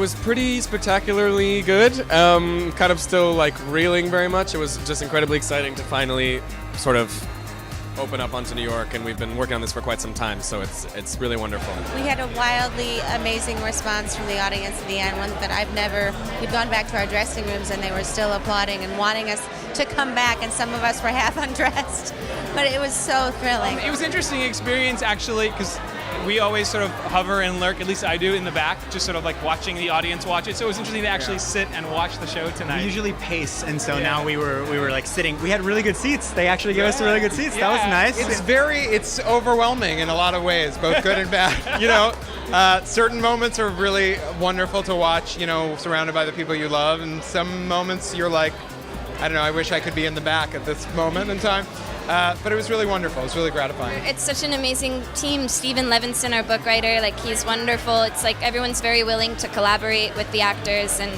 was pretty spectacularly good. Kind of still like reeling very much. It was just incredibly exciting to finally sort of open up onto New York, and we've been working on this for quite some time, so it's really wonderful. We had a wildly amazing response from the audience in the end, one that we've gone back to our dressing rooms and they were still applauding and wanting us to come back, and some of us were half undressed, but it was so thrilling. It was an interesting experience, actually, because we always sort of hover and lurk, at least I do, in the back, just sort of like watching the audience watch it. So it was interesting to actually sit and watch the show tonight. We usually pace, and so now we were like sitting. We had really good seats. They actually gave us really good seats. That was nice. It's overwhelming in a lot of ways, both good and bad. You know, certain moments are really wonderful to watch, you know, surrounded by the people you love, and some moments you're like, I don't know, I wish I could be in the back at this moment in time. But it was really wonderful. It was really gratifying. It's such an amazing team. Stephen Levinson, our book writer, like he's wonderful. It's like everyone's very willing to collaborate with the actors, and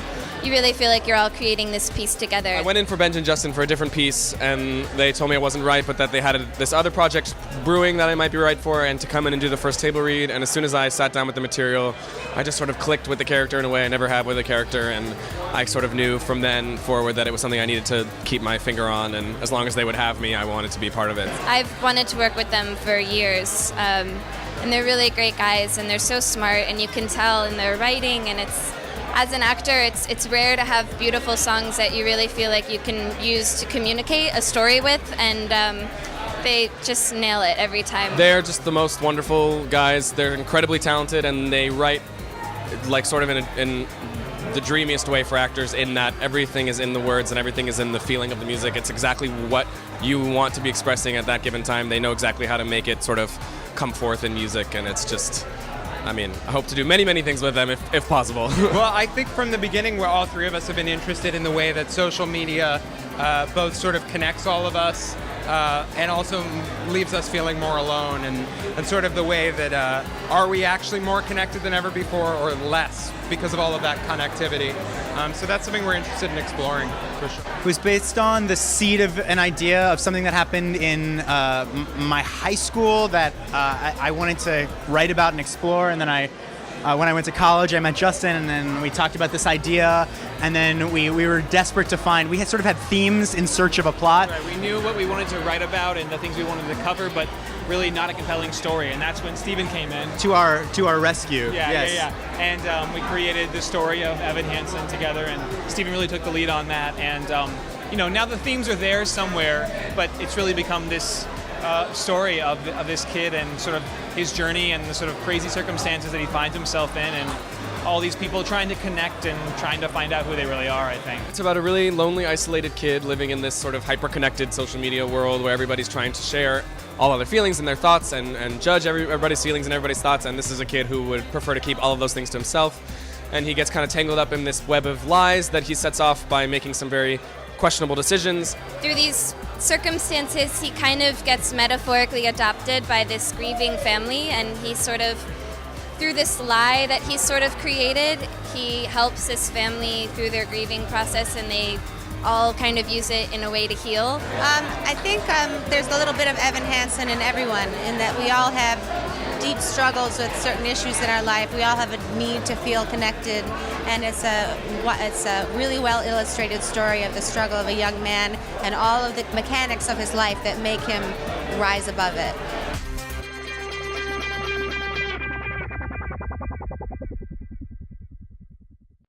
you really feel like you're all creating this piece together. I went in for Benj and Justin for a different piece, and they told me I wasn't right, but that they had this other project brewing that I might be right for, and to come in and do the first table read. And as soon as I sat down with the material, I just sort of clicked with the character in a way I never have with a character, and I sort of knew from then forward that it was something I needed to keep my finger on, and as long as they would have me, I wanted to be part of it. I've wanted to work with them for years, and they're really great guys, and they're so smart, and you can tell in their writing, and as an actor, it's rare to have beautiful songs that you really feel like you can use to communicate a story with, and they just nail it every time. They're just the most wonderful guys. They're incredibly talented, and they write like sort of in the dreamiest way for actors, in that everything is in the words and everything is in the feeling of the music. It's exactly what you want to be expressing at that given time. They know exactly how to make it sort of come forth in music, and it's just, I mean, I hope to do many, many things with them if possible. Well, I think from the beginning, all three of us have been interested in the way that social media both sort of connects all of us and also leaves us feeling more alone, and sort of the way that are we actually more connected than ever before or less because of all of that connectivity. So that's something we're interested in exploring, for sure. It was based on the seed of an idea of something that happened in my high school that I wanted to write about and explore, and then when I went to college, I met Justin, and then we talked about this idea, and then we were desperate to find, we had sort of had themes in search of a plot. Right, we knew what we wanted to write about and the things we wanted to cover, but really not a compelling story, and that's when Stephen came in. To our rescue. Yeah. And we created the story of Evan Hansen together, and Stephen really took the lead on that, and now the themes are there somewhere, but it's really become this story of this kid and sort of his journey and the sort of crazy circumstances that he finds himself in, and all these people trying to connect and trying to find out who they really are, I think. It's about a really lonely, isolated kid living in this sort of hyper-connected social media world where everybody's trying to share all of their feelings and their thoughts and judge everybody's feelings and everybody's thoughts, and this is a kid who would prefer to keep all of those things to himself, and he gets kind of tangled up in this web of lies that he sets off by making some very questionable decisions. Through these circumstances, he kind of gets metaphorically adopted by this grieving family, and he sort of, through this lie that he's sort of created, he helps this family through their grieving process, and they all kind of use it in a way to heal. I think there's a little bit of Evan Hansen in everyone, in that we all have deep struggles with certain issues in our life. We all have a need to feel connected, and it's a really well illustrated story of the struggle of a young man and all of the mechanics of his life that make him rise above it.